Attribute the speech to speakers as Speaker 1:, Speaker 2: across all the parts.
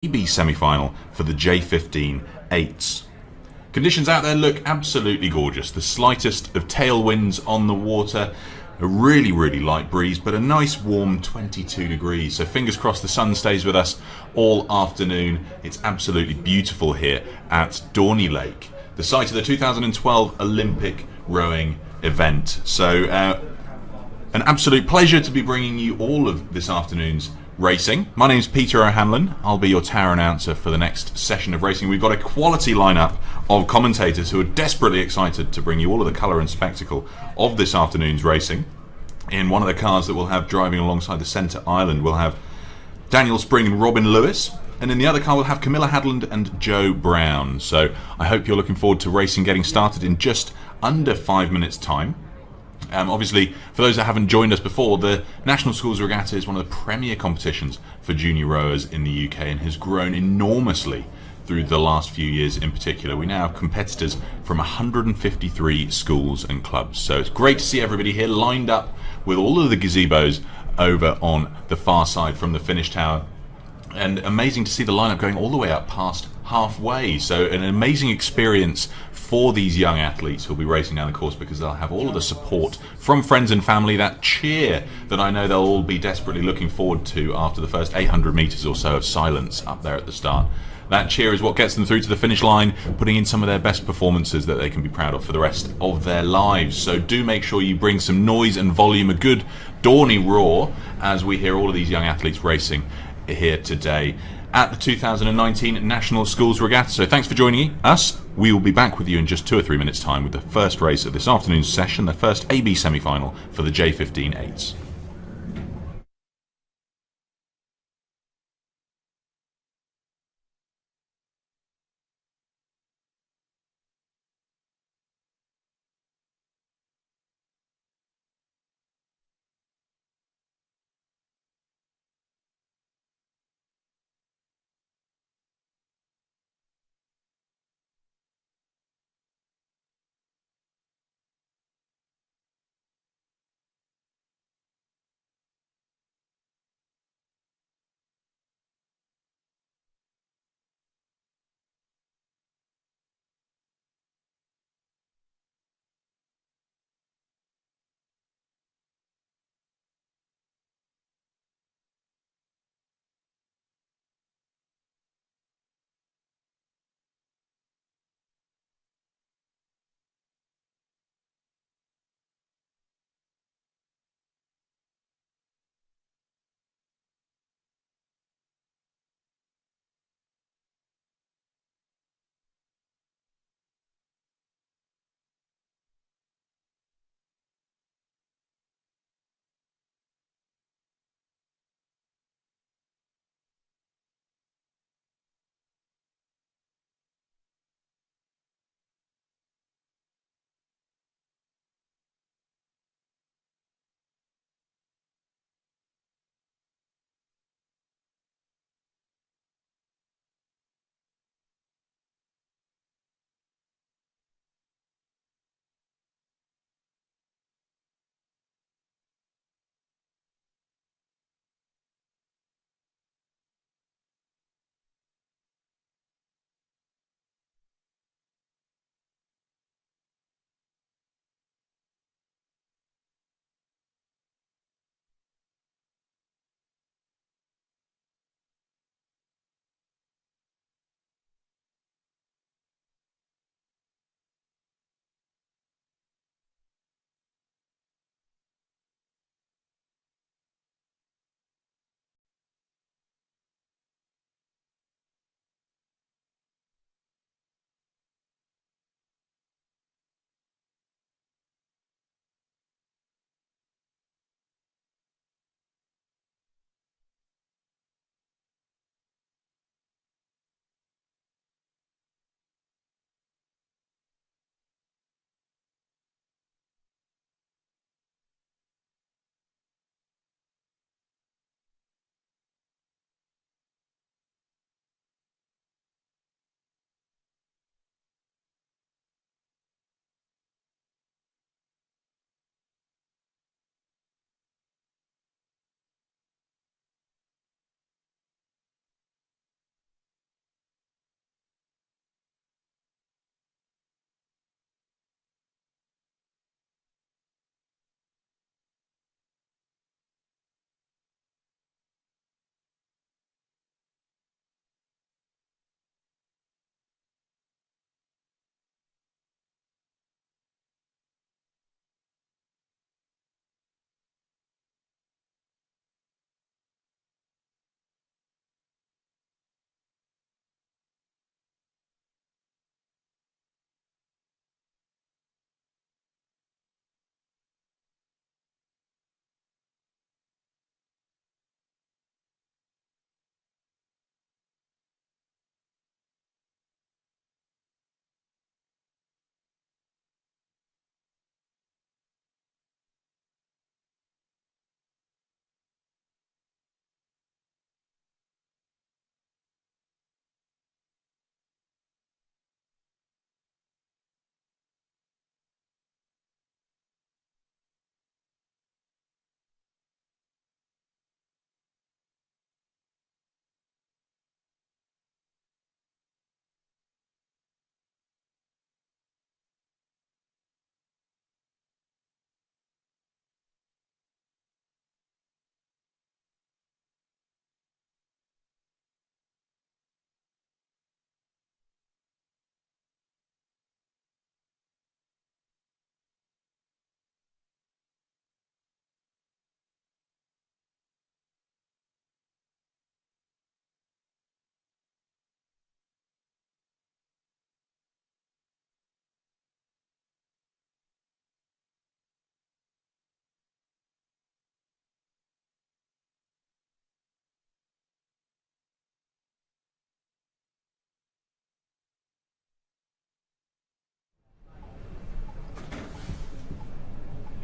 Speaker 1: EB semi-final for the J15 Eights. Conditions out there look absolutely gorgeous. The slightest of tailwinds on the water, a really light breeze, but a nice warm 22 degrees. So fingers crossed the sun stays with us all afternoon. It's absolutely beautiful here at Dorney Lake, the site of the 2012 Olympic rowing event. So an absolute pleasure to be bringing you all of this afternoon's racing. My name's Peter O'Hanlon. I'll be your tower announcer for the next session of racing. We've got a quality lineup of commentators who are desperately excited to bring you all of the colour and spectacle of this afternoon's racing. In one of the cars that we'll have driving alongside the centre island, we'll have Daniel Spring and Robin Lewis. And in the other car, we'll have Camilla Hadland and Joe Brown. So I hope you're looking forward to racing getting started in just under 5 minutes' time. Obviously, for those that haven't joined us before, the National Schools Regatta is one of the premier competitions for junior rowers in the UK and has grown enormously through the last few years in particular. We now have competitors from 153 schools and clubs. So it's great to see everybody here lined up with all of the gazebos over on the far side from the finish tower. And amazing to see the lineup going all the way up past halfway. So an amazing experience for these young athletes who'll be racing down the course, because they'll have all of the support from friends and family, that cheer that I know they'll all be desperately looking forward to after the first 800 metres or so of silence up there at the start. That cheer is what gets them through to the finish line, putting in some of their best performances that they can be proud of for the rest of their lives. So do make sure you bring some noise and volume, a good Dorney roar, as we hear all of these young athletes racing here today at the 2019 National Schools Regatta. So thanks for joining us. We will be back with you in just 2 or 3 minutes' time with the first race of this afternoon's session, the first AB semi-final for the J15 Eights.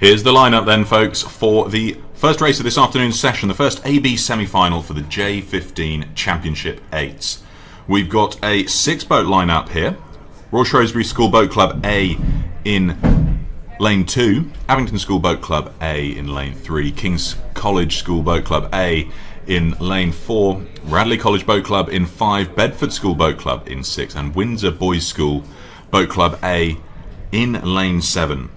Speaker 1: Here's the lineup then, folks, for the first race of this afternoon's session, the first AB semi-final for the J15 Championship 8s. We've got a 6-boat lineup here. Royal Shrewsbury School Boat Club A in lane 2, Abington School Boat Club A in lane 3, King's College School Boat Club A in lane 4, Radley College Boat Club in 5, Bedford School Boat Club in 6, and Windsor Boys School Boat Club A in lane 7.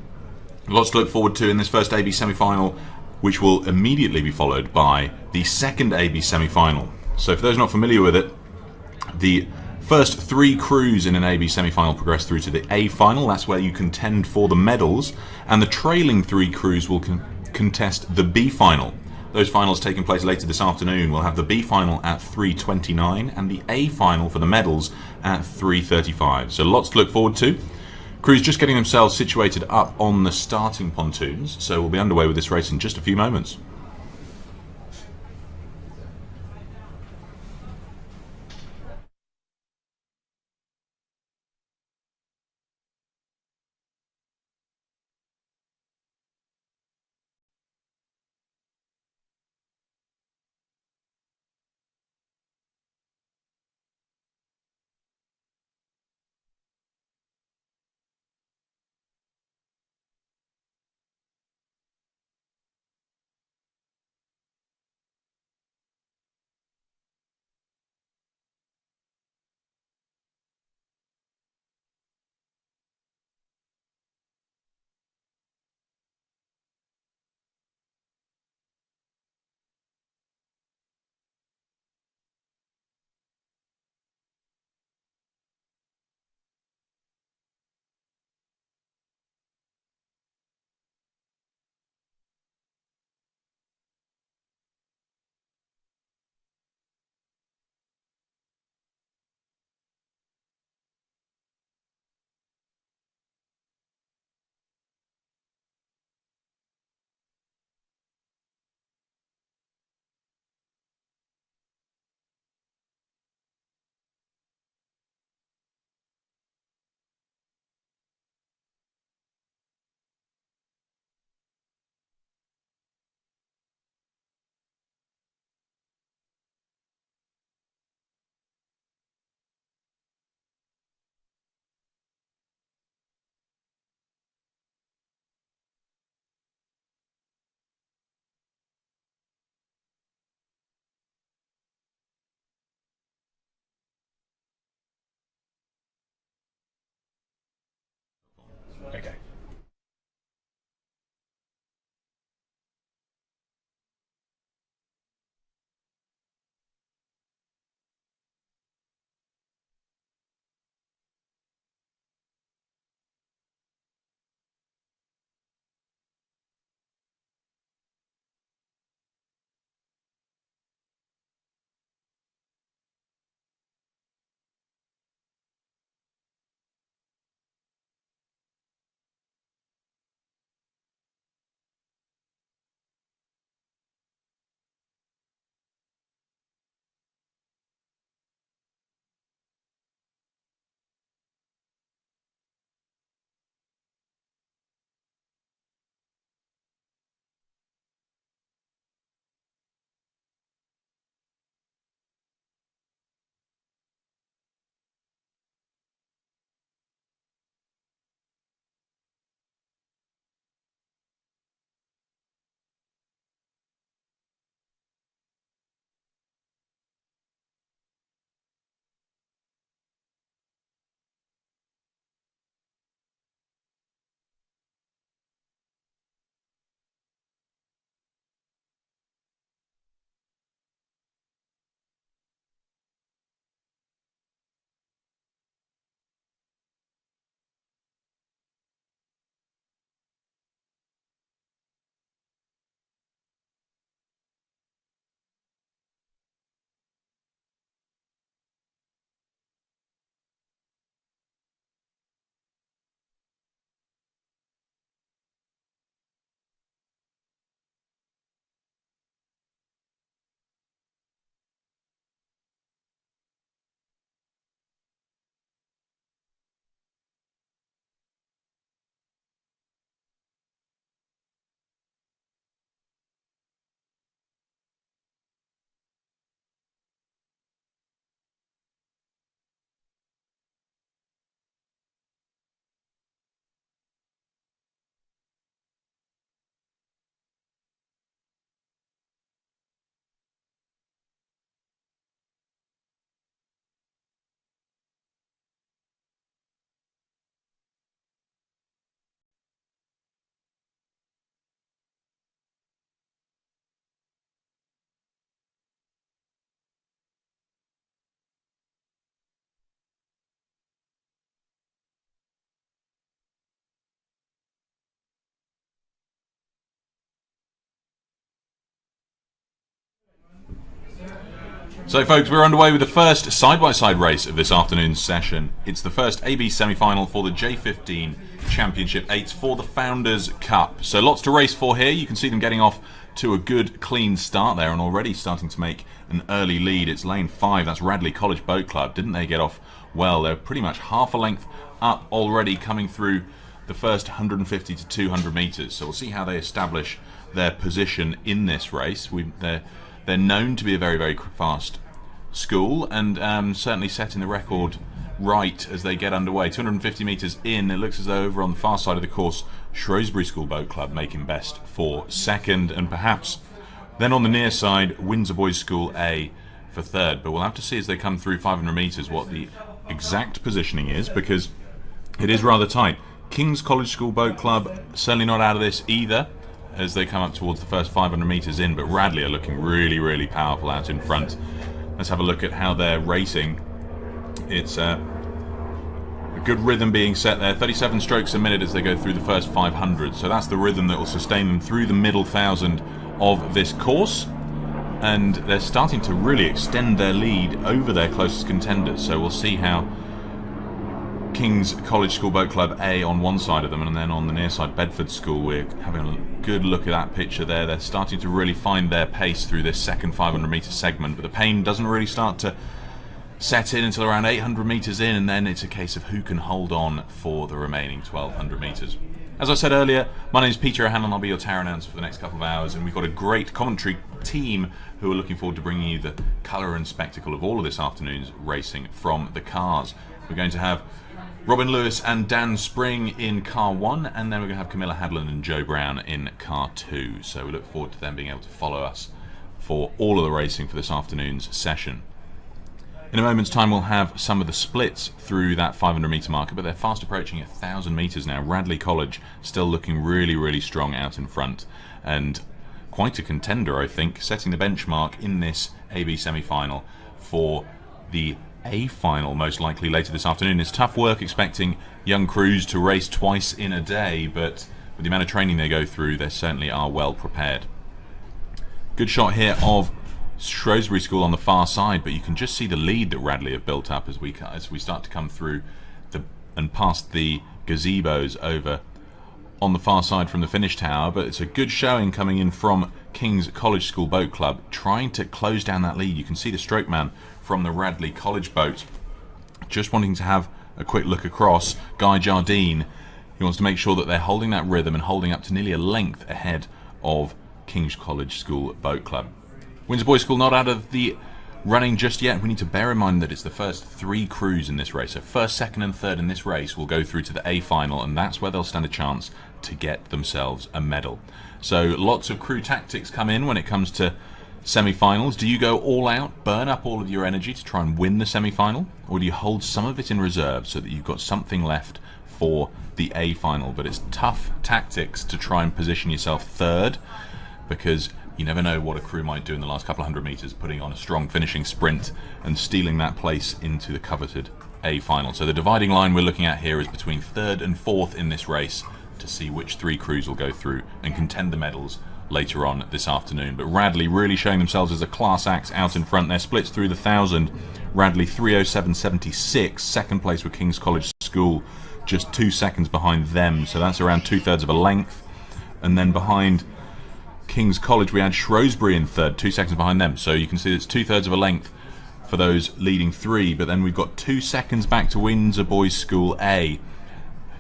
Speaker 1: Lots to look forward to in this first AB semi-final, which will immediately be followed by the second AB semi-final. So for those not familiar with it, the first 3 crews in an AB semi-final progress through to the A final. That's where you contend for the medals, and the trailing 3 crews will contest the B final. Those finals taking place later this afternoon. We'll have the B final at 3:29 and the A final for the medals at 3:35. So lots to look forward to. Crews just getting themselves situated up on the starting pontoons, so we'll be underway with this race in just a few moments. So folks, we're underway with the first side-by-side race of this afternoon's session. It's the first AB semi-final for the J15 Championship 8s for the Founders Cup. So lots to race for here. You can see them getting off to a good clean start there and already starting to make an early lead. It's lane 5, that's Radley College Boat Club. Didn't they get off well? They're pretty much half a length up already coming through the first 150 to 200 metres. So we'll see how they establish their position in this race. They're known to be a very, very fast school and certainly setting the record right as they get underway. 250 metres in, it looks as though over on the far side of the course, Shrewsbury School Boat Club making best for second, and perhaps then on the near side, Windsor Boys School A for third. But we'll have to see as they come through 500 metres what the exact positioning is, because it is rather tight. King's College School Boat Club certainly not out of this either as they come up towards the first 500 metres in, but Radley are looking really, really powerful out in front. Let's have a look at how they're racing. It's a good rhythm being set there, 37 strokes a minute as they go through the first 500, so that's the rhythm that will sustain them through the middle 1,000 of this course, and they're starting to really extend their lead over their closest contenders. So we'll see how King's College School Boat Club A on one side of them, and then on the near side Bedford School, we're having a good look at that picture there. They're starting to really find their pace through this second 500 metre segment, but the pain doesn't really start to set in until around 800 metres in, and then it's a case of who can hold on for the remaining 1,200 metres. As I said earlier, my name is Peter O'Hanlon. I'll be your tower announcer for the next couple of hours, and we've got a great commentary team who are looking forward to bringing you the colour and spectacle of all of this afternoon's racing from the cars. We're going to have Robin Lewis and Dan Spring in car 1, and then we're going to have Camilla Hadland and Joe Brown in car 2. So we look forward to them being able to follow us for all of the racing for this afternoon's session. In a moment's time we'll have some of the splits through that 500 metre marker, but they're fast approaching 1,000 metres now. Radley College still looking really, really strong out in front, and quite a contender, I think, setting the benchmark in this AB semi-final for the A final most likely later this afternoon. It's tough work expecting young crews to race twice in a day, but with the amount of training they go through, they certainly are well prepared. Good shot here of Shrewsbury School on the far side, but you can just see the lead that Radley have built up as we start to come through and past the gazebos over on the far side from the finish tower. But it's a good showing coming in from King's College School Boat Club, trying to close down that lead. You can see the stroke man from the Radley College boat just wanting to have a quick look across. Guy Jardine, he wants to make sure that they're holding that rhythm and holding up to nearly a length ahead of King's College School Boat Club. Windsor Boys School not out of the running just yet. We need to bear in mind that it's the first 3 crews in this race. So first, second and third in this race will go through to the A final, and that's where they'll stand a chance to get themselves a medal. So lots of crew tactics come in when it comes to semi-finals. Do you go all out, burn up all of your energy to try and win the semi-final, or do you hold some of it in reserve so that you've got something left for the A final? But it's tough tactics to try and position yourself third, because you never know what a crew might do in the last couple of 100 metres, putting on a strong finishing sprint and stealing that place into the coveted A final. So the dividing line we're looking at here is between third and fourth in this race, to see which 3 crews will go through and contend the medals later on this afternoon. But Radley really showing themselves as a class act out in front. Their splits through the 1,000. Radley 3:07.76. Second place with King's College School, just 2 seconds behind them. So that's around 2/3 of a length. And then behind King's College we had Shrewsbury in third, 2 seconds behind them. So you can see it's 2/3 of a length for those leading 3. But then we've got 2 seconds back to Windsor Boys School A.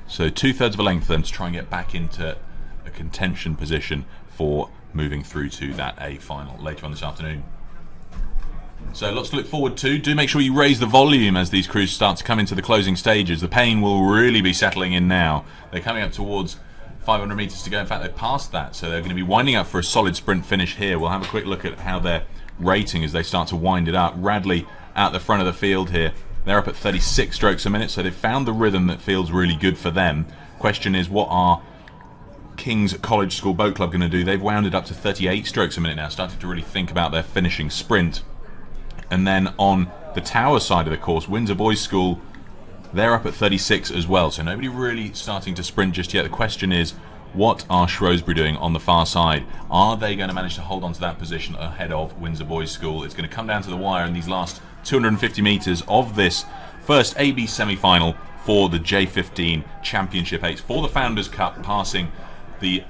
Speaker 1: So 2/3 of a length for them to try and get back into a contention position for moving through to that A final later on this afternoon. So lots to look forward to. Do make sure you raise the volume as these crews start to come into the closing stages. The pain will really be settling in now. They're coming up towards 500 metres to go. In fact, they've passed that, so they're going to be winding up for a solid sprint finish here. We'll have a quick look at how they're rating as they start to wind it up. Radley out the front of the field here. They're up at 36 strokes a minute, so they've found the rhythm that feels really good for them. Question is, what are King's College School Boat Club going to do? They've wound it up to 38 strokes a minute now, starting to really think about their finishing sprint. And then on the tower side of the course, Windsor Boys School, they're up at 36 as well, so nobody really starting to sprint just yet. The question is, What are Shrewsbury doing on the far side? Are they going to manage to hold on to that position ahead of Windsor Boys School? It's going to come down to the wire in these last 250 metres of this first AB semi-final for the J15 Championship 8s for the Founders Cup, passing the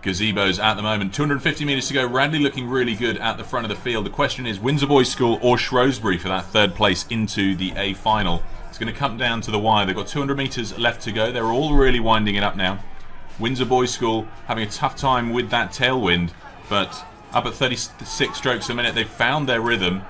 Speaker 1: gazebos at the moment. 250 metres to go. Radley looking really good at the front of the field. The question is Windsor Boys School or Shrewsbury for that third place into the A final. It's going to come down to the wire. They've got 200 metres left to go. They're all really winding it up now. Windsor Boys School having a tough time with that tailwind, but up at 36 strokes a minute, they've found their rhythm.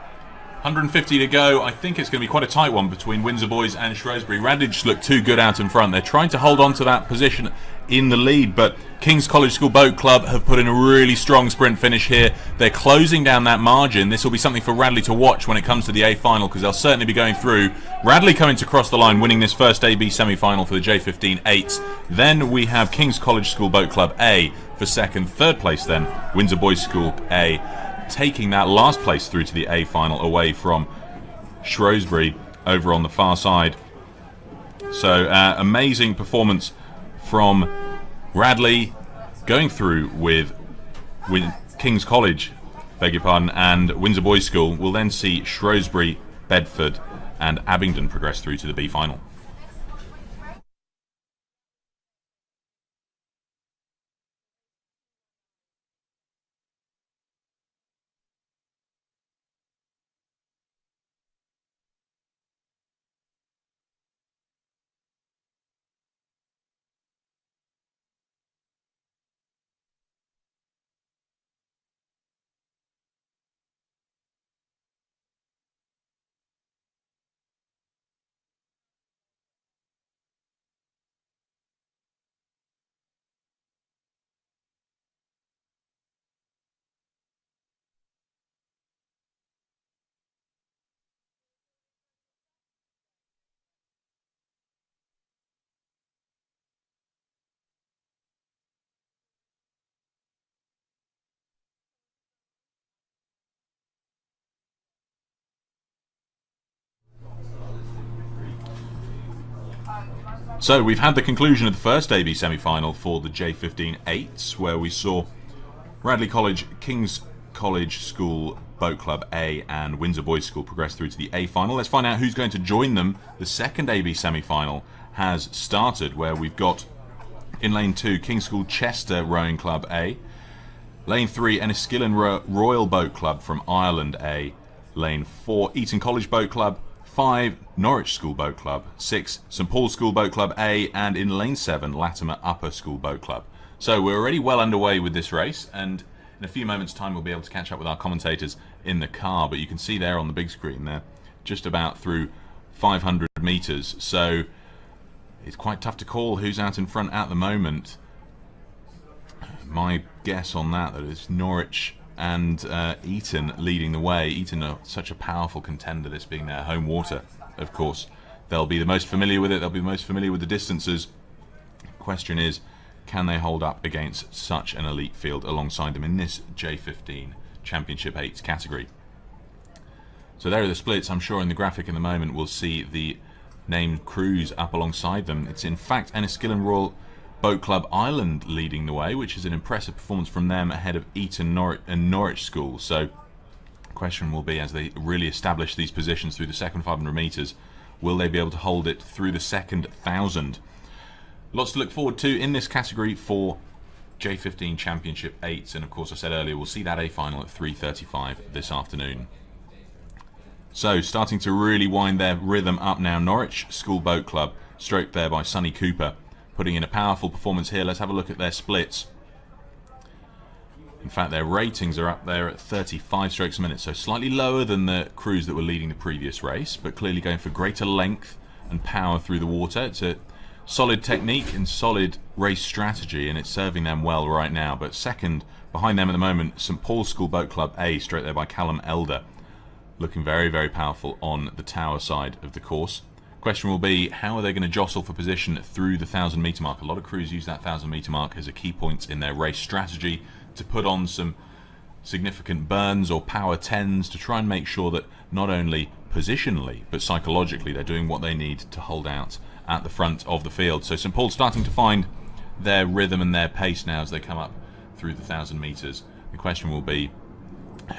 Speaker 1: 150 to go. I think it's going to be quite a tight one between Windsor Boys and Shrewsbury. Radley just look too good out in front. They're trying to hold on to that position in the lead, but King's College School Boat Club have put in a really strong sprint finish here. They're closing down that margin. This will be something for Radley to watch when it comes to the A final, because they'll certainly be going through. Radley coming to cross the line, winning this first AB semi-final for the J15 Eights. Then we have King's College School Boat Club A for second. Third place then, Windsor Boys School A, taking that last place through to the A final away from Shrewsbury over on the far side. So amazing performance from Radley, going through with King's College, beg your pardon, and Windsor Boys School. Will then see Shrewsbury, Bedford and Abingdon progress through to the B final. So we've had the conclusion of the first AB semi-final for the J15 Eights, where we saw Radley College, King's College School Boat Club A and Windsor Boys School progress through to the A final. Let's find out who's going to join them. The second AB semi-final has started, where we've got in lane 2 King's School Chester Rowing Club A, lane 3 Enniskillen Royal Boat Club from Ireland A, lane 4 Eton College Boat Club, 5 Norwich School Boat Club, 6 St Paul's School Boat Club A, and in lane 7 Latimer Upper School Boat Club. So we're already well underway with this race, and in a few moments time we'll be able to catch up with our commentators in the car, but you can see there on the big screen there just about through 500 metres, so it's quite tough to call who's out in front at the moment. My guess on that is Norwich and Eton leading the way. Eton are such a powerful contender, this being their home water, of course. They'll be the most familiar with it, they'll be the most familiar with the distances. Question is, can they hold up against such an elite field alongside them in this J15 Championship 8s category? So there are the splits. I'm sure in the graphic in the moment we'll see the named crews up alongside them. It's in fact Enniskillen Royal Boat Club Ireland leading the way, which is an impressive performance from them ahead of Eton and Norwich School. So the question will be, as they really establish these positions through the second 500 metres, will they be able to hold it through the second 1,000? Lots to look forward to in this category for J15 Championship 8s, and of course I said earlier we'll see that A final at 3:35 this afternoon. So starting to really wind their rhythm up now, Norwich School Boat Club, stroked there by Sonny Cooper, putting in a powerful performance here. Let's have a look at their splits. In fact, their ratings are up there at 35 strokes a minute, so slightly lower than the crews that were leading the previous race, but clearly going for greater length and power through the water. It's a solid technique and solid race strategy, and it's serving them well right now. But second behind them at the moment, St Paul's School Boat Club A, straight there by Callum Elder, looking very, very powerful on the tower side of the course. Question will be, how are they going to jostle for position through the 1,000 metre mark? A lot of crews use that 1,000 metre mark as a key point in their race strategy to put on some significant burns or power 10s to try and make sure that not only positionally but psychologically they're doing what they need to hold out at the front of the field. So St Paul starting to find their rhythm and their pace now as they come up through the 1,000 metres. The question will be,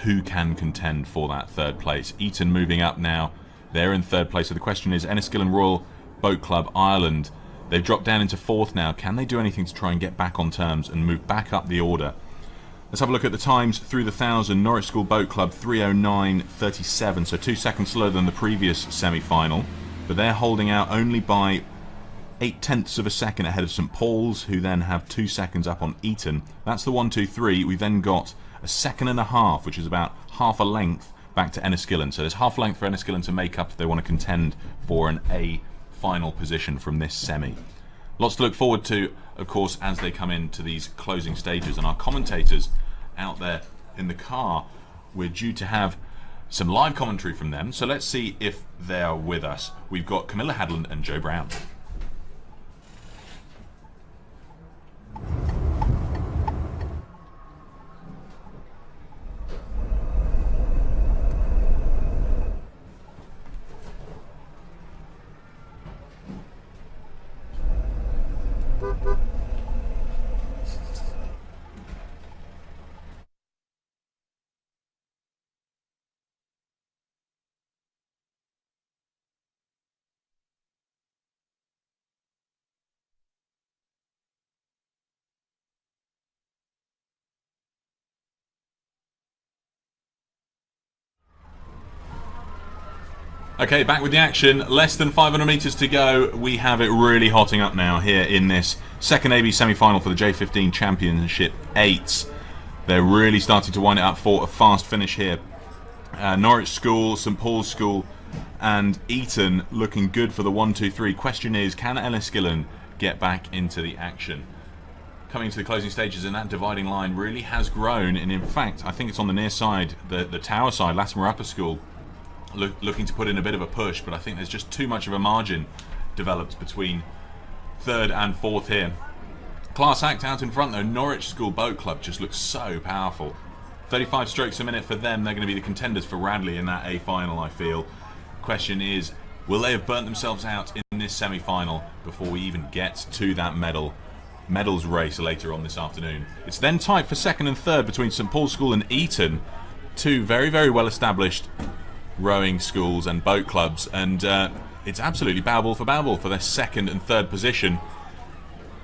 Speaker 1: who can contend for that third place? Eton moving up now. They're in third place. So the question is, Enniskillen Royal Boat Club Ireland, they've dropped down into fourth now. Can they do anything to try and get back on terms and move back up the order? Let's have a look at the times through the 1,000. Norwich School Boat Club 3:09.37, so 2 seconds slower than the previous semi-final, but they're holding out only by 0.8 of a second ahead of St Paul's, who then have 2 seconds up on Eton. That's the 1, 2, 3. We've then got a second and a half, which is about half a length back to Enniskillen. So there's half a length for Enniskillen to make up if they want to contend for an A final position from this semi. Lots to look forward to, of course, as they come into these closing stages. And our commentators out there in the car, we're due to have some live commentary from them. So let's see if they are with us. We've got Camilla Hadland and Joe Brown. Okay, back with the action. Less than 500 metres to go. We have it really hotting up now here in this second AB semi-final for the J15 Championship 8s. They're really starting to wind it up for a fast finish here. Norwich School, St Paul's School and Eton looking good for the 1, 2, 3. Question is, can Enniskillen get back into the action? Coming to the closing stages, and that dividing line really has grown. And in fact, I think it's on the near side, the tower side, Latimer Upper School, looking to put in a bit of a push, but I think there's just too much of a margin developed between third and fourth here. Class act out in front though. Norwich School Boat Club just looks so powerful. 35 strokes a minute for them. They're going to be the contenders for Radley in that A final, I feel. Question is, will they have burnt themselves out in this semi-final before we even get to that medals race later on this afternoon? It's then tight for second and third between St Paul's School and Eton, two very, very well established rowing schools and boat clubs, and it's absolutely bow ball for their second and third position.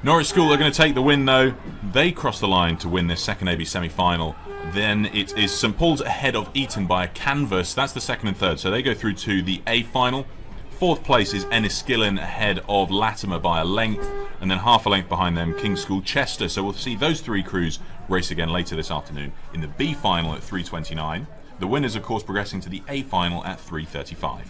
Speaker 1: Norwich School are going to take the win though. They cross the line to win this second AB semi-final. Then it is St Paul's ahead of Eton by a canvas. That's the second and third, so they go through to the A final. Fourth place is Enniskillen ahead of Latimer by a length, and then half a length behind them King's School Chester. So we'll see those three crews race again later this afternoon in the B final at 3:29. The winners, of course, progressing to the A final at 3:35.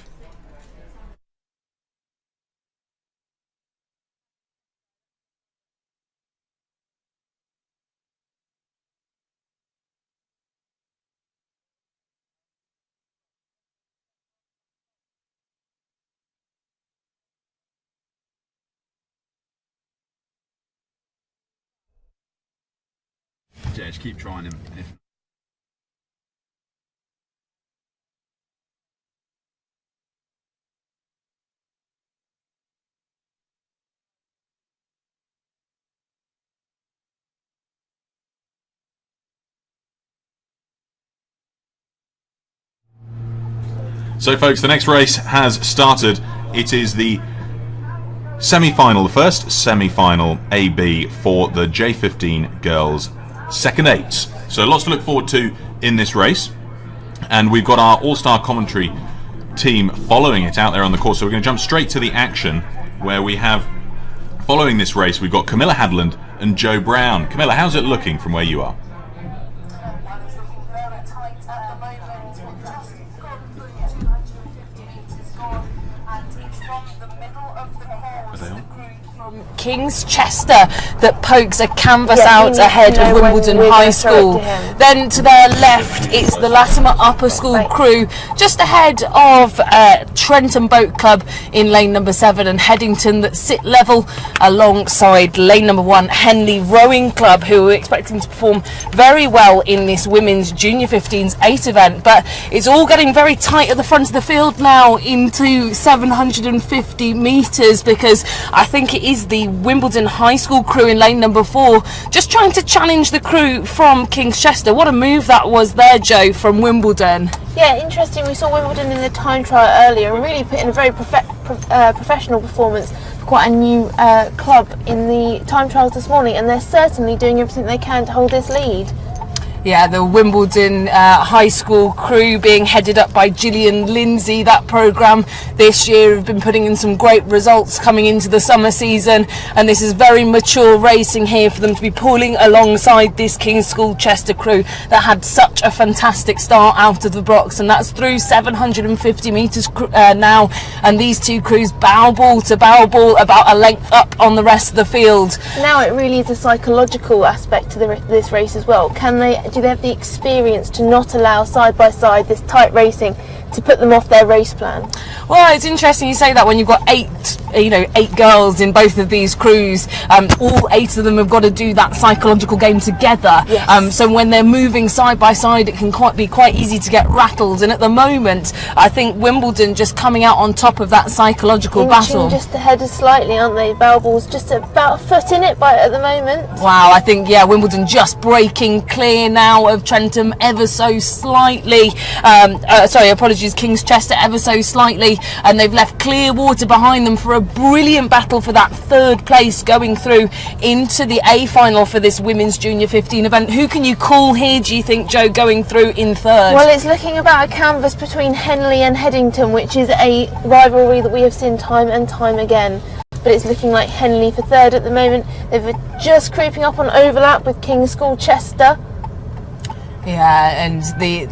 Speaker 2: Yeah, just keep trying him.
Speaker 1: So folks, the next race has started. It is the semi-final, the first semi-final AB for the J15 girls second eights. So lots to look forward to in this race, and we've got our all-star commentary team following it out there on the course. So we're going to jump straight to the action, where we have, following this race, we've got Camilla Hadland and Joe Brown. Camilla, how's it looking from where you are?
Speaker 3: King's Chester that pokes a canvas out ahead of Wimbledon High School. Then to their left it's the Latimer Upper School crew just ahead of Trenton Boat Club in lane number 7 and Headington that sit level alongside lane number 1 Henley Rowing Club, who are expecting to perform very well in this women's Junior 15's 8 event. But it's all getting very tight at the front of the field now into 750 750 metres, because I think it is the Wimbledon High School crew in lane number 4 just trying to challenge the crew from King's Chester. What a move that was there, Joe, from Wimbledon.
Speaker 4: Yeah, interesting. We saw Wimbledon in the time trial earlier and really put in a very professional performance for quite a new club in the time trials this morning, and they're certainly doing everything they can to hold this lead.
Speaker 3: Yeah, the Wimbledon High School crew being headed up by Gillian Lindsay. That programme this year have been putting in some great results coming into the summer season, and this is very mature racing here for them to be pulling alongside this King's School Chester crew that had such a fantastic start out of the blocks, and that's through 750 metres now, and these two crews bow ball to bow ball about a length up on the rest of the field.
Speaker 4: Now it really is a psychological aspect to this race as well. Do they have the experience to not allow side by side this tight racing to put them off their race plan?
Speaker 3: Well, it's interesting you say that when you've got eight girls in both of these crews. All 8 of them have got to do that psychological game together.
Speaker 4: Yes.
Speaker 3: So when they're moving side by side, it can be quite easy to get rattled. And at the moment, I think Wimbledon just coming out on top of that psychological battle.
Speaker 4: Just ahead of slightly, aren't they? Bellball's just about a foot in it at the moment.
Speaker 3: Wow, I think, Wimbledon just breaking clear now of Trentham ever so slightly. King's Chester ever so slightly, and they've left clear water behind them for a brilliant battle for that 3rd place going through into the A final for this Women's Junior 15 event. Who can you call here, do you think, Joe, going through in 3rd?
Speaker 4: Well, it's looking about a canvas between Henley and Headington, which is a rivalry that we have seen time and time again. But it's looking like Henley for 3rd at the moment. They're just creeping up on overlap with King's School Chester.
Speaker 3: Yeah, and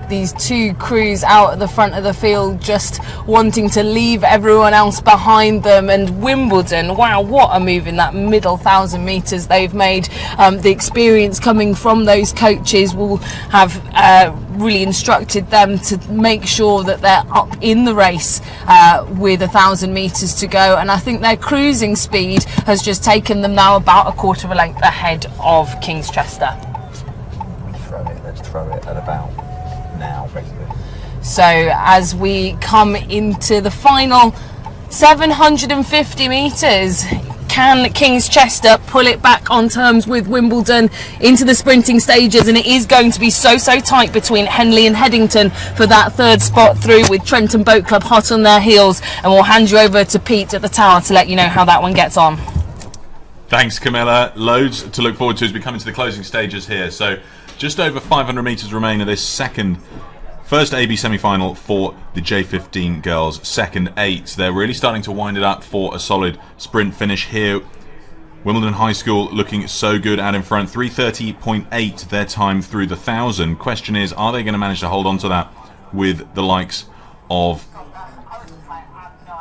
Speaker 3: these two crews out at the front of the field just wanting to leave everyone else behind them. And Wimbledon, wow, what a move in that middle 1,000 metres they've made. The experience coming from those coaches will have really instructed them to make sure that they're up in the race with 1,000 metres to go. And I think their cruising speed has just taken them now about a quarter of a length ahead of King's Chester.
Speaker 2: Let's throw it at about now, basically.
Speaker 3: So as we come into the final 750 metres, can King's Chester pull it back on terms with Wimbledon into the sprinting stages? And it is going to be so tight between Henley and Headington for that 3rd spot through, with Trentham Boat Club hot on their heels. And we'll hand you over to Pete at the tower to let you know how that one gets on.
Speaker 1: Thanks, Camilla. Loads to look forward to as we come into the closing stages here. So just over 500 metres remain of this first AB semi-final for the J15 girls, 2nd 8s. They're really starting to wind it up for a solid sprint finish here. Wimbledon High School looking so good out in front, 3:30.8 their time through the 1,000. Question is, are they going to manage to hold on to that with the likes of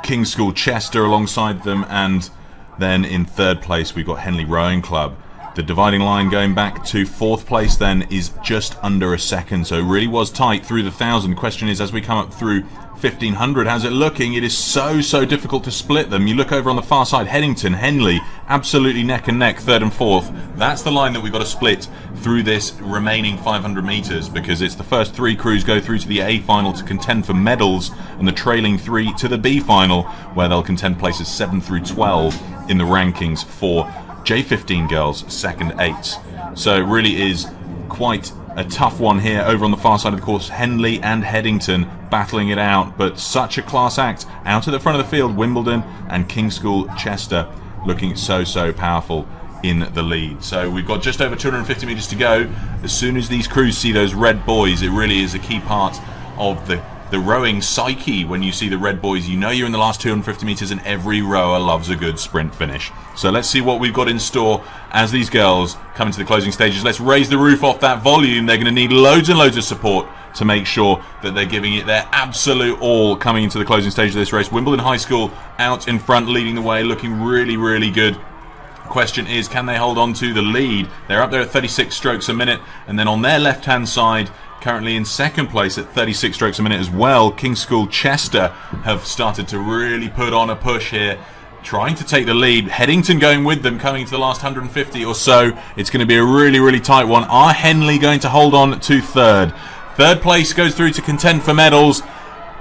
Speaker 1: King's School Chester alongside them? And then in 3rd place we've got Henley Rowing Club. The dividing line going back to 4th place then is just under a second, so it really was tight through the 1,000. Question is, as we come up through 1,500, how's it looking? It is so difficult to split them. You look over on the far side, Headington, Henley, absolutely neck and neck, 3rd and 4th. That's the line that we've got to split through this remaining 500 metres, because it's the first 3 crews go through to the A final to contend for medals, and the trailing 3 to the B final, where they'll contend places 7 through 12 in the rankings for J15 girls, 2nd 8s. So it really is quite a tough one here over on the far side of the course. Henley and Headington battling it out, but such a class act out at the front of the field. Wimbledon and King's School Chester looking so powerful in the lead. So we've got just over 250 metres to go. As soon as these crews see those red buoys, it really is a key part of the rowing psyche. When you see the red buoys, you know you're in the last 250 metres, and every rower loves a good sprint finish. So let's see what we've got in store as these girls come into the closing stages. Let's raise the roof off that volume. They're going to need loads and loads of support to make sure that they're giving it their absolute all coming into the closing stage of this race. Wimbledon High School out in front, leading the way, looking really good. Question is, can they hold on to the lead? They're up there at 36 strokes a minute, and then on their left hand side, currently in 2nd place at 36 strokes a minute as well, King's School Chester have started to really put on a push here, trying to take the lead. Headington going with them, coming to the last 150 or so. It's going to be a really tight one. Are Henley going to hold on to 3rd? 3rd place goes through to contend for medals.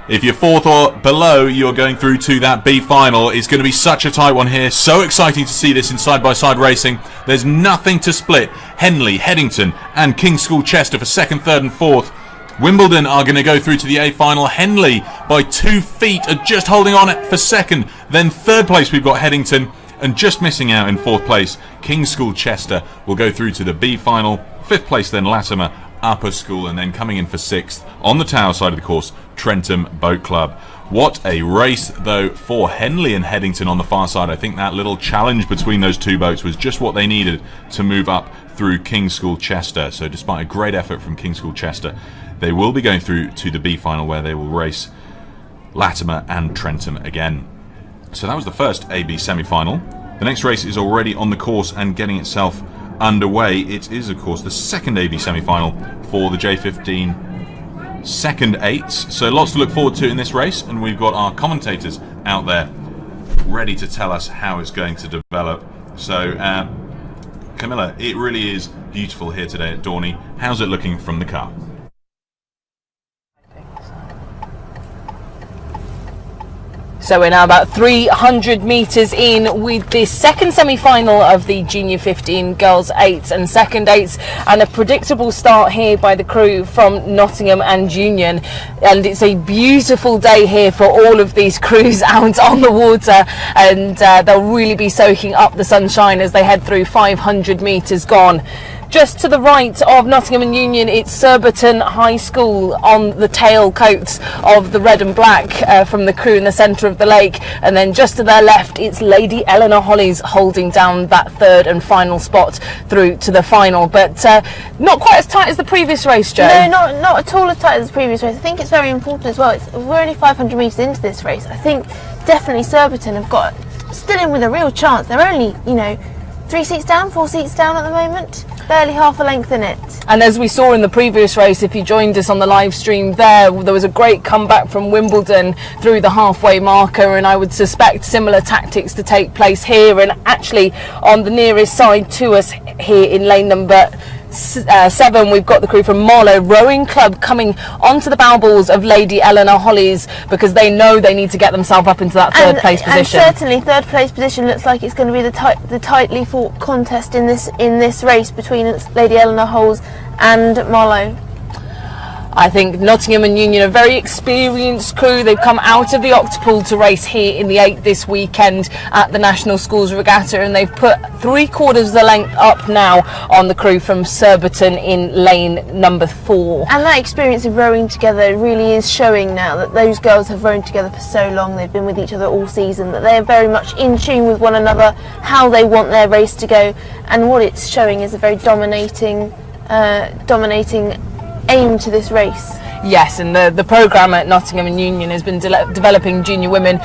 Speaker 1: If you're 4th or below, you're going through to that B final. It's going to be such a tight one here. So exciting to see this in side-by-side racing. There's nothing to split. Henley, Headington and King's School Chester for 2nd, 3rd and 4th. Wimbledon are going to go through to the A final. Henley by 2 feet are just holding on for 2nd. Then 3rd place we've got Headington, and just missing out in 4th place King's School Chester will go through to the B final. 5th place then Latimer Upper School, and then coming in for 6th on the Tower side of the course, Trentham Boat Club. What a race though for Henley and Headington on the far side. I think that little challenge between those two boats was just what they needed to move up through King's School Chester. So despite a great effort from King's School Chester, they will be going through to the B final, where they will race Latimer and Trentham again. So that was the first AB semi-final. The next race is already on the course and getting itself underway. It is, of course, the second AB semi-final for the J15 2nd Eights. So lots to look forward to in this race, and we've got our commentators out there ready to tell us how it's going to develop. So, Camilla, it really is beautiful here today at Dorney. How's it looking from the car?
Speaker 3: So we're now about 300 metres in with this second semi-final of the Junior 15 Girls 8s and 2nd 8s, and a predictable start here by the crew from Nottingham and Union. And it's a beautiful day here for all of these crews out on the water, and they'll really be soaking up the sunshine as they head through 500 metres gone. Just to the right of Nottingham and Union, it's Surbiton High School on the tail coats of the red and black from the crew in the centre of the lake. And then just to their left, it's Lady Eleanor Hollies holding down that 3rd and final spot through to the final. But not quite as tight as the previous race, Jo.
Speaker 4: No, not at all as tight as the previous race. I think it's very important as well. We're only 500 metres into this race. I think definitely Surbiton have got still in with a real chance. They're only, 3 seats down, 4 seats down at the moment. Barely half a length in it.
Speaker 3: And as we saw in the previous race, if you joined us on the live stream there was a great comeback from Wimbledon through the halfway marker, and I would suspect similar tactics to take place here. And actually on the nearest side to us here in lane number 7, we've got the crew from Marlow Rowing Club coming onto the bow balls of Lady Eleanor Hollies, because they know they need to get themselves up into that 3rd place position.
Speaker 4: And certainly 3rd place position looks like it's going to be the tightly fought contest in this race between Lady Eleanor Hollies and Marlow.
Speaker 3: I think Nottingham and Union are a very experienced crew. They've come out of the Octopool to race here in the 8 this weekend at the National Schools Regatta, and they've put 3/4 of the length up now on the crew from Surbiton in lane number 4.
Speaker 4: And that experience of rowing together really is showing now that those girls have rowed together for so long. They've been with each other all season, that they are very much in tune with one another, how they want their race to go, and what it's showing is a very dominating aim to this race.
Speaker 3: Yes, and the programme at Nottingham and Union has been developing junior women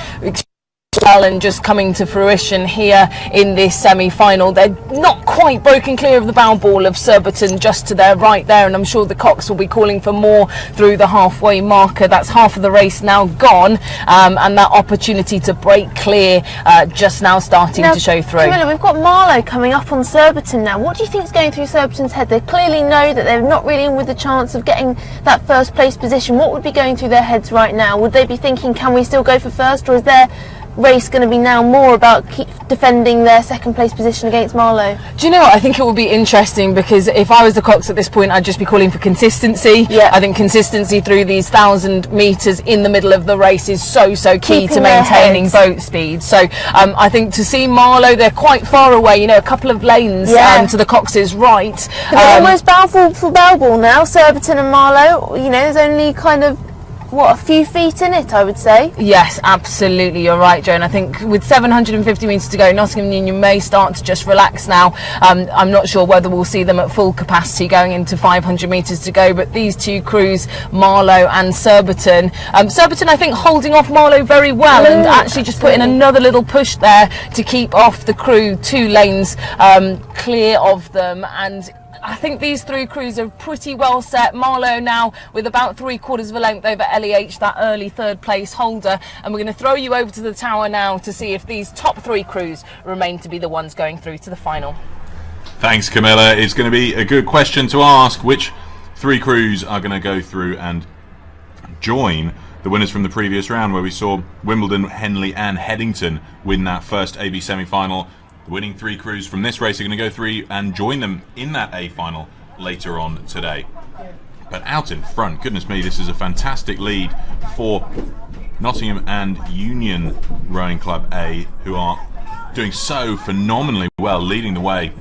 Speaker 3: well, and just coming to fruition here in this semi-final. They're not quite broken clear of the bow ball of Surbiton just to their right there, and I'm sure the Coxed will be calling for more through the halfway marker. That's half of the race now gone, and that opportunity to break clear just now starting to show through.
Speaker 4: Camilla, we've got Marlow coming up on Surbiton now. What do you think is going through Surbiton's head? They clearly know that they're not really in with the chance of getting that 1st place position. What would be going through their heads right now? Would they be thinking, can we still go for 1st, or is there race going to be now more about defending their 2nd place position against Marlow?
Speaker 3: Do you know what? I think it will be interesting, because if I was the Cox at this point, I'd just be calling for consistency.
Speaker 4: Yeah.
Speaker 3: I think consistency through these 1,000 metres in the middle of the race is so key
Speaker 4: Keeping
Speaker 3: to maintaining boat speed. So I think to see Marlow, they're quite far away, a couple of lanes to the Cox's right.
Speaker 4: They're almost bow for bow ball now, Surbiton and Marlow. There's only kind of a few feet in it, I would say.
Speaker 3: Yes, absolutely, you're right, Joan. I think with 750 metres to go, Nottingham Union may start to just relax now. I'm not sure whether we'll see them at full capacity going into 500 metres to go, but these two crews, Marlow and Surbiton. Surbiton, I think, holding off Marlow very well, and actually just putting another little push there to keep off the crew 2 lanes clear of them. And I think these 3 crews are pretty well set. Marlow now with about 3/4 of a length over LEH, that early 3rd place holder. And we're going to throw you over to the tower now to see if these top 3 crews remain to be the ones going through to the final.
Speaker 1: Thanks, Camilla. It's going to be a good question to ask. Which 3 crews are going to go through and join the winners from the previous round, where we saw Wimbledon, Henley and Headington win that first AB semi-final. The winning 3 crews from this race are going to go through and join them in that A final later on today. But out in front, goodness me, this is a fantastic lead for Nottingham and Union Rowing Club A, who are doing so phenomenally well, leading the way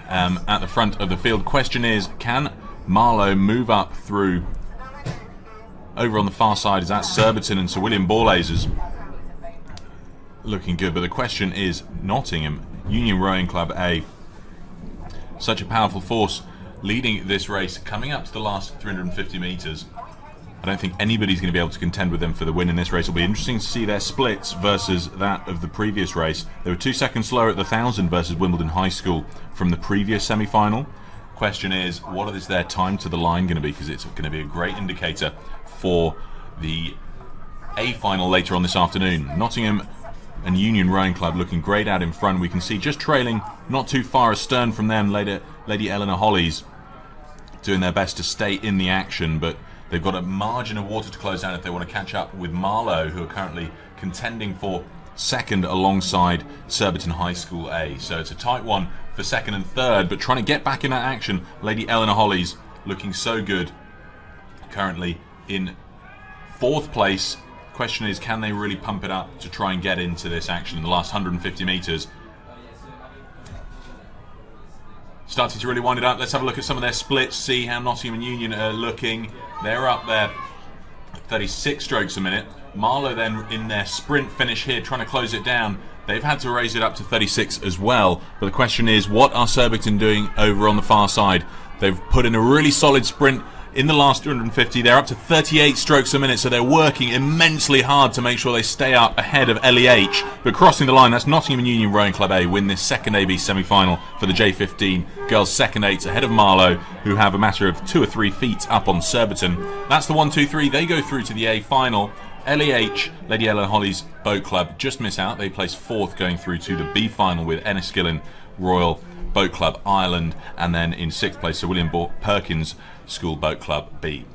Speaker 1: at the front of the field. Question is, can Marlow move up through? Over on the far side is that Surbiton and Sir William Borlazers looking good, but the question is Nottingham Union Rowing Club A, such a powerful force leading this race, coming up to the last 350 metres. I don't think anybody's going to be able to contend with them for the win in this race. It'll be interesting to see their splits versus that of the previous race. They were 2 seconds slower at the 1,000 versus Wimbledon High School from the previous semi-final. Question is, what is their time to the line going to be? Because it's going to be a great indicator for the A final later on this afternoon. Nottingham and Union Rowing Club looking great out in front. We can see just trailing not too far astern from them Lady Eleanor Hollies doing their best to stay in the action, but they've got a margin of water to close down if they want to catch up with Marlow, who are currently contending for second alongside Surbiton High School A. So it's a tight one for second and third, but trying to get back in that action. Lady Eleanor Hollies looking so good, currently in 4th place. Question is, can they really pump it up to try and get into this action in the last 150 metres? Starting to really wind it up. Let's have a look at some of their splits, see how Nottingham and Union are looking. They're up there 36 strokes a minute. Marlow then in their sprint finish here, trying to close it down. They've had to raise it up to 36 as well. But the question is, what are Surbiton doing over on the far side? They've put in a really solid sprint in the last 250. They're up to 38 strokes a minute, so they're working immensely hard to make sure they stay up ahead of LEH. But crossing the line, that's Nottingham and Union Rowing Club A win this second AB semi-final for the J15 girls second eights ahead of Marlow, who have a matter of 2 or 3 feet up on Surbiton. That's the 1, 2, 3. They go through to the A final. LEH, Lady Eleanor Hollies Boat Club, just miss out. They place 4th, going through to the B final with Enniskillen Royal Boat Club Ireland, and then in 6th place Sir William Perkins School Boat Club B.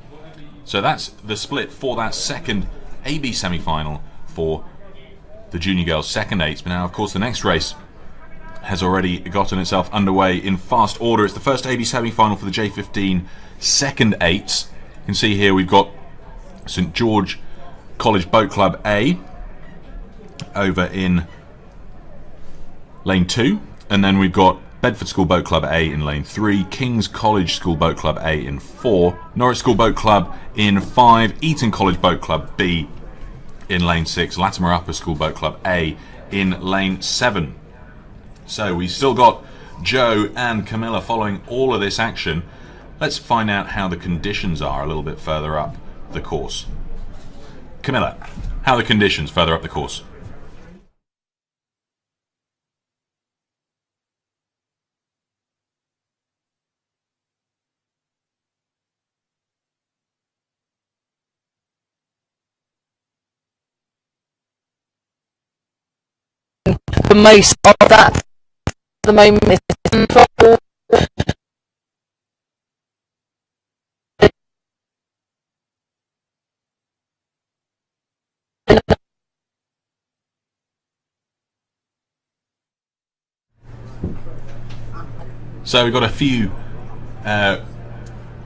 Speaker 1: So that's the split for that second AB semi-final for the junior girls second eights. But now, of course, the next race has already gotten itself underway in fast order. It's the first AB semi-final for the J15 second eights. You can see here we've got St George College Boat Club A over in lane 2, and then we've got Bedford School Boat Club A in lane 3, King's College School Boat Club A in 4, Norwich School Boat Club in 5, Eton College Boat Club B in lane 6, Latimer Upper School Boat Club A in lane 7. So we've still got Joe and Camilla following all of this action. Let's find out how the conditions are a little bit further up the course. Camilla, how are the conditions further up the course?
Speaker 3: The most of that at the moment is control.
Speaker 1: So we've got a few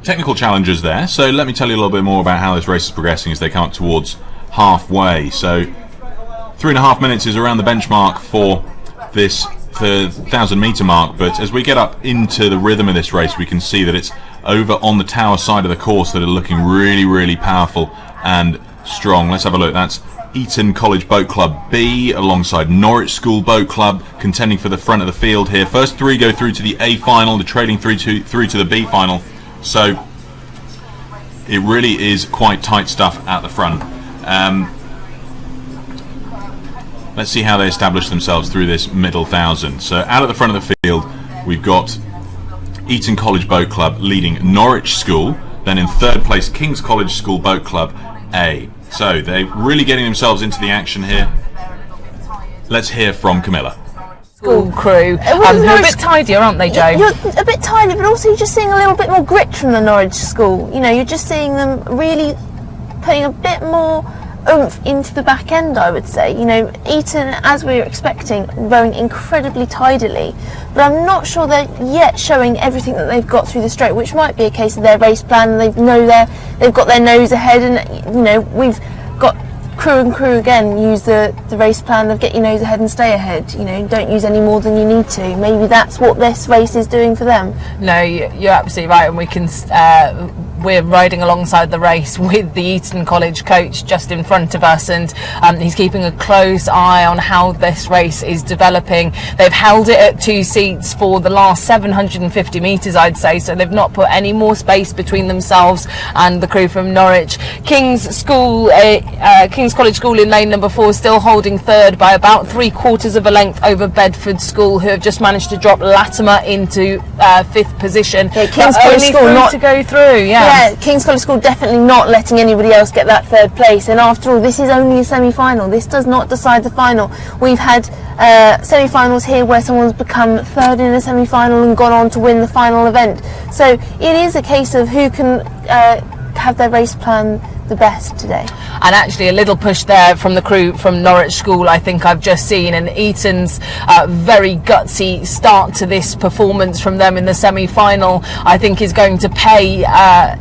Speaker 1: technical challenges there. So let me tell you a little bit more about how this race is progressing as they come up towards halfway. So 3.5 minutes is around the benchmark for this 1,000-meter mark, but as we get up into the rhythm of this race, we can see that it's over on the tower side of the course that are looking really, really powerful and strong. Let's have a look. That's Eton College Boat Club B alongside Norwich School Boat Club contending for the front of the field here. First 3 go through to the A final, the trailing through to the B final. So it really is quite tight stuff at the front. Let's see how they establish themselves through this middle 1,000. So out at the front of the field, we've got Eton College Boat Club leading Norwich School. Then in 3rd place, King's College School Boat Club A. So they're really getting themselves into the action here. Let's hear from Camilla.
Speaker 3: School crew. They're a bit tidier, aren't they, Joe?
Speaker 4: You're a bit tidy, but also you're just seeing a little bit more grit from the Norwich School. You know, you're just seeing them really putting a bit more oomph into the back end, I would say. You know, Eton, as we were expecting, rowing incredibly tidily, but I'm not sure they're yet showing everything that they've got through the stroke, which might be a case of their race plan. They've got their nose ahead, and you know, we've got crew again use the race plan of get your nose ahead and stay ahead. You know, don't use any more than you need to. Maybe that's what this race is doing for them.
Speaker 3: No, you're absolutely right, and we can we're riding alongside the race with the Eton College coach just in front of us, and he's keeping a close eye on how this race is developing. They've held it at 2 seats for the last 750 metres, I'd say, so they've not put any more space between themselves and the crew from Norwich. King's College School in lane number 4 still holding third by about 3/4 of a length over Bedford School, who have just managed to drop Latimer into 5th position.
Speaker 4: Yeah, King's College School
Speaker 3: not to go through.
Speaker 4: Yeah, King's College School definitely not letting anybody else get that 3rd place. And after all, this is only a semi-final. This does not decide the final. We've had semi-finals here where someone's become 3rd in a semi-final and gone on to win the final event. So it is a case of who can have their race plan the best today.
Speaker 3: And actually a little push there from the crew from Norwich School, I think I've just seen, and Eton's very gutsy start to this performance from them in the semi-final, I think is going to pay,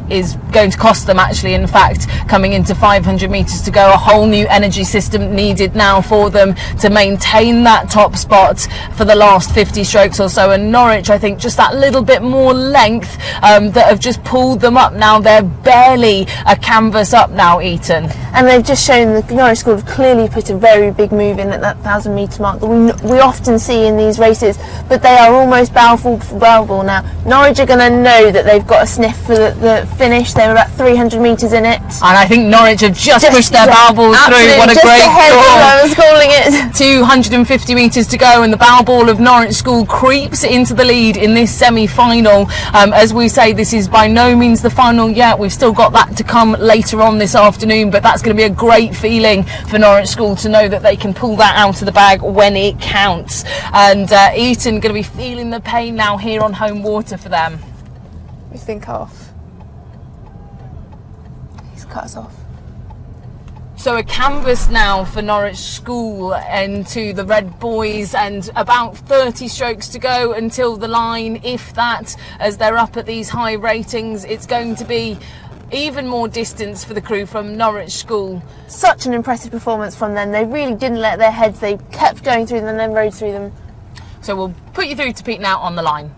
Speaker 3: is going to cost them actually. In fact, coming into 500 metres to go, a whole new energy system needed now for them to maintain that top spot for the last 50 strokes or so. And Norwich, I think, just that little bit more length that have just pulled them up now. They're barely a canvas up now, Eton.
Speaker 4: And they've just shown the Norwich School have clearly put a very big move in at that 1,000 metre mark that we often see in these races, but they are almost barrel for barrel now. Norwich are going to know that they've got a sniff for the finish. They were about 300 metres in it.
Speaker 3: And I think Norwich have just pushed their barrel balls through. What a
Speaker 4: just
Speaker 3: great
Speaker 4: ahead
Speaker 3: goal.
Speaker 4: I was calling it.
Speaker 3: 250 metres to go, and the barrel ball of Norwich School creeps into the lead in this semi-final. As we say, this is by no means the final yet. We've still got that to come later on this afternoon, but that's going to be a great feeling for Norwich School to know that they can pull that out of the bag when it counts. And Eton going to be feeling the pain now here on home water for them.
Speaker 4: We think off. He's cut us off.
Speaker 3: So a canvas now for Norwich School into the Red Boys, and about 30 strokes to go until the line, if that, as they're up at these high ratings. It's going to be even more distance for the crew from Norwich School.
Speaker 4: Such an impressive performance from them. They really didn't let their heads, they kept going through them and then rode through them.
Speaker 3: So we'll put you through to Pete now on the line.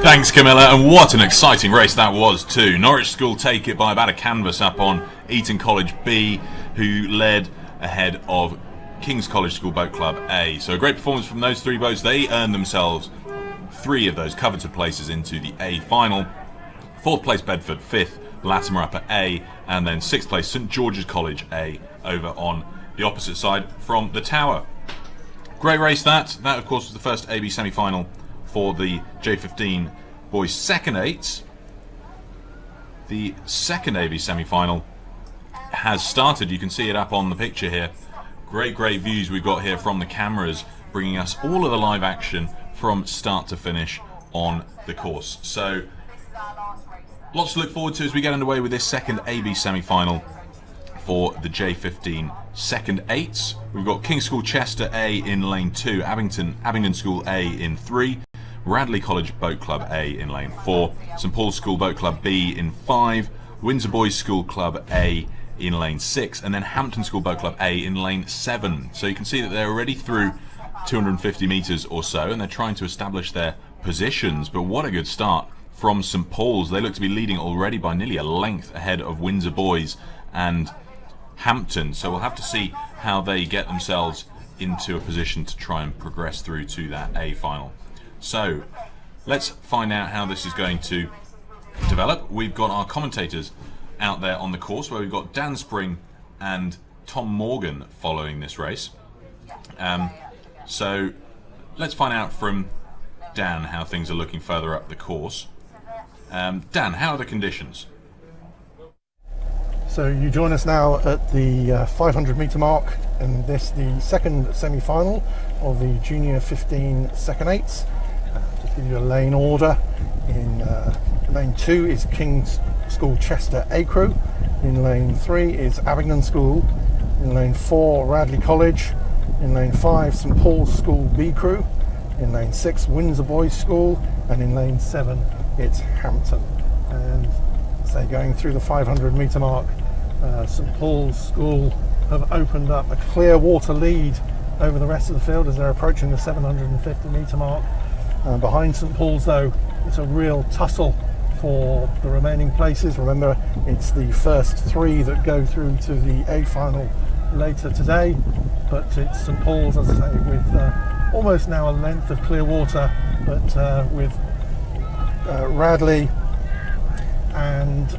Speaker 1: Thanks, Camilla, and what an exciting race that was too. Norwich School take it by about a canvas up on Eton College B, who led ahead of King's College School Boat Club A. So a great performance from those 3 boats. They earned themselves 3 of those coveted places into the A final. 4th place Bedford, 5th Latimer up at A, and then 6th place St George's College A over on the opposite side from the Tower. Great race that. That of course was the first AB semi-final for the J15 boys second eights. The second AB semi-final has started. You can see it up on the picture here. Great views we've got here from the cameras, bringing us all of the live action from start to finish on the course. So lots to look forward to as we get underway with this second AB semi-final for the J15 second eights. We've got King's School Chester A in lane 2, Abingdon School A in 3, Radley College Boat Club A in lane 4, St Paul's School Boat Club B in 5, Windsor Boys School Club A in lane 6, and then Hampton School Boat Club A in lane 7. So you can see that they're already through 250 metres or so, and they're trying to establish their positions. But what a good start from St Paul's. They look to be leading already by nearly a length ahead of Windsor Boys and Hampton. So we'll have to see how they get themselves into a position to try and progress through to that A final. So let's find out how this is going to develop. We've got our commentators out there on the course, where we've got Dan Spring and Tom Morgan following this race. So let's find out from Dan how things are looking further up the course. Dan, how are the conditions?
Speaker 5: So you join us now at the 500 metre mark in this, the second semi-final of the Junior 15 second eights. Just give you a lane order. In lane 2 is King's School Chester A crew. In lane 3 is Abingdon School. In lane 4, Radley College. In lane 5, St Paul's School B crew. In lane 6, Windsor Boys School. And in lane 7, it's Hampton. And so going through the 500 metre mark, St Paul's School have opened up a clear water lead over the rest of the field as they're approaching the 750 metre mark. Behind St Paul's though, it's a real tussle for the remaining places. Remember, it's the first 3 that go through to the A final later today, but it's St Paul's, as I say, with almost now a length of clear water, but with Radley and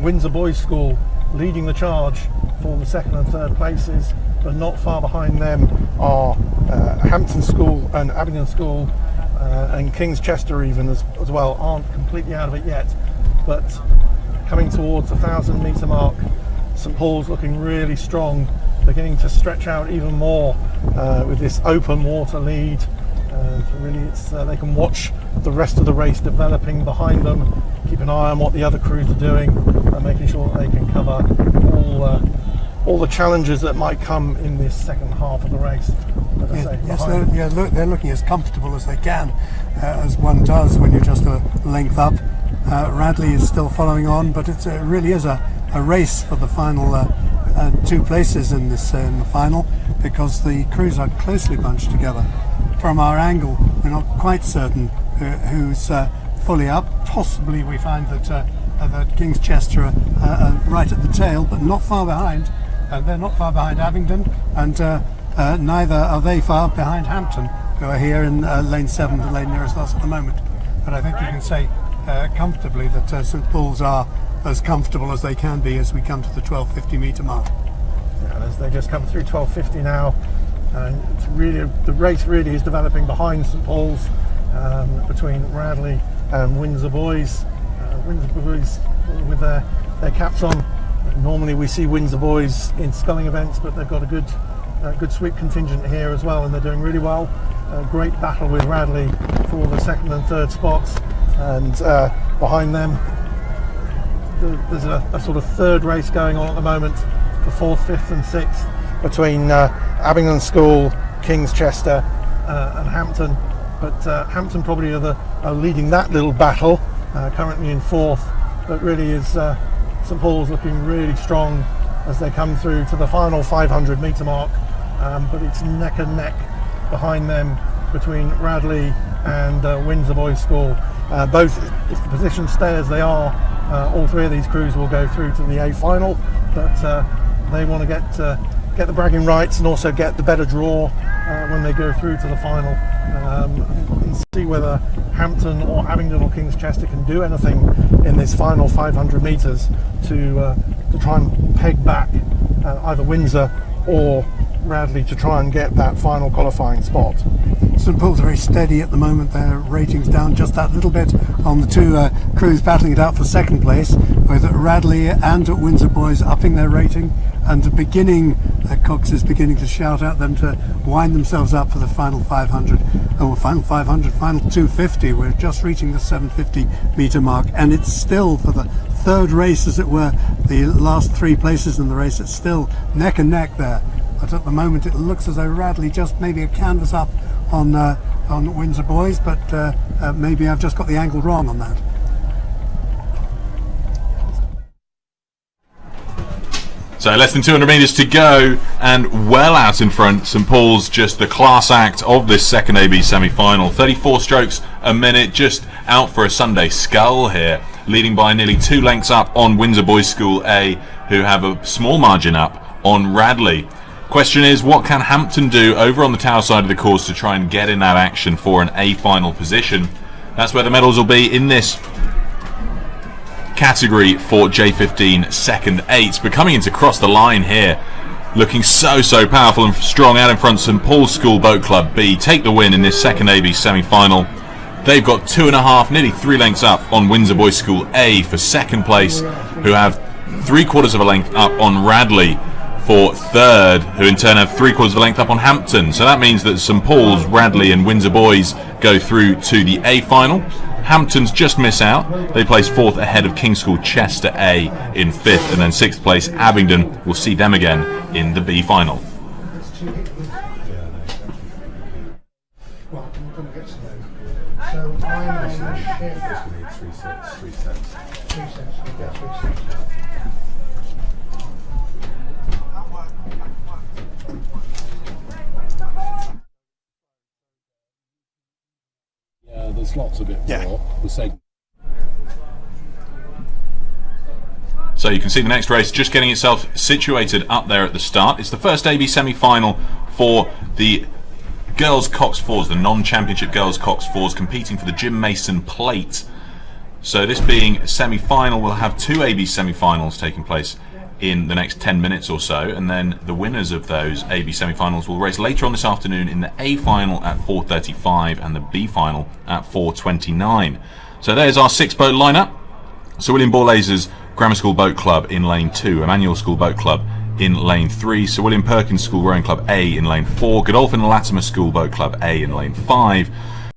Speaker 5: Windsor Boys School leading the charge for the 2nd and 3rd places, but not far behind them are Hampton School and Abingdon School, and King's Chester even as well aren't completely out of it yet, but coming towards the 1,000 metre mark, St Paul's looking really strong, beginning to stretch out even more with this open water lead. Really, it's they can watch the rest of the race developing behind them, keep an eye on what the other crews are doing, and making sure that they can cover all the challenges that might come in this second half of the race.
Speaker 6: They're looking as comfortable as they can, as one does when you're just a length up. Radley is still following on, but it really is a race for the final 2 places in this in the final, because the crews are closely bunched together. From our angle, we're not quite certain who's fully up. Possibly we find that King's Chester are right at the tail, but not far behind. They're not far behind Abingdon, and neither are they far behind Hampton, who are here in lane 7, the lane nearest us at the moment. But I think you can say comfortably that St Paul's are as comfortable as they can be as we come to the 1250 metre mark.
Speaker 5: And as they just come through 1250 now, and it's really, the race really is developing behind St Paul's, between Radley and Windsor Boys. Windsor Boys with their caps on. Normally we see Windsor Boys in sculling events, but they've got a good sweep contingent here as well, and they're doing really well. Great battle with Radley for the 2nd and 3rd spots, and behind them there's a sort of 3rd race going on at the moment for 4th, 5th and 6th between Abingdon School, King's Chester and Hampton, but Hampton probably are leading that little battle, currently in 4th, but really is St Paul's looking really strong as they come through to the final 500 metre mark, but it's neck and neck behind them between Radley and Windsor Boys School. Both, if the positions stay as they are, all 3 of these crews will go through to the A final, but they want to get the bragging rights and also get the better draw when they go through to the final, and see whether Hampton or Abingdon or King's Chester can do anything in this final 500 metres to try and peg back either Windsor or Radley to try and get that final qualifying spot.
Speaker 6: St Paul's are very steady at the moment. Their ratings down just that little bit on the 2 crews battling it out for 2nd place, with Radley and Windsor Boys upping their rating, and Coxed is beginning to shout at them to wind themselves up for the final 500. Final 250. We're just reaching the 750 metre mark, and it's still, for the 3rd race as it were, the last 3 places in the race, it's still neck and neck there. But at the moment it looks as though Radley just maybe a canvas up on Windsor Boys, but maybe I've just got the angle wrong on that.
Speaker 1: So less than 200 metres to go, and well out in front, St Paul's, just the class act of this 2nd AB semi-final. 34 strokes a minute, just out for a Sunday scull here, leading by nearly 2 lengths up on Windsor Boys School A, who have a small margin up on Radley. Question is, what can Hampton do over on the Tower side of the course to try and get in that action for an A final position? That's where the medals will be in this category for J15 2nd Eights. But coming into cross the line here, looking so powerful and strong out in front, St Paul's School Boat Club B take the win in this 2nd AB semi-final. They've got 2.5, nearly 3 lengths up on Windsor Boys School A for 2nd place, who have 3/4 of a length up on Radley for 3rd, who in turn have 3/4 of a length up on Hampton. So that means that St Paul's, Radley and Windsor Boys go through to the A final. Hamptons just miss out. They place 4th ahead of King's School Chester A in 5th, and then 6th place Abingdon. We'll see them again in the B final.
Speaker 7: Yeah, there's lots of it more. The segment.
Speaker 1: So you can see the next race just getting itself situated up there at the start. It's the first AB semi-final for the Girls Coxed Fours, the non-championship Girls Coxed Fours, competing for the Jim Mason Plate. So this being a semi-final, we'll have 2 AB semi-finals taking place in the next 10 minutes or so, and then the winners of those AB semi-finals will race later on this afternoon in the A final at 4:35 and the B final at 4:29. So there's our 6-boat lineup. Sir William Borlase's Grammar School Boat Club in lane 2, Emmanuel School Boat Club in lane 3, Sir William Perkins School Rowing Club A in lane 4, Godolphin and Latimer School Boat Club A in lane 5,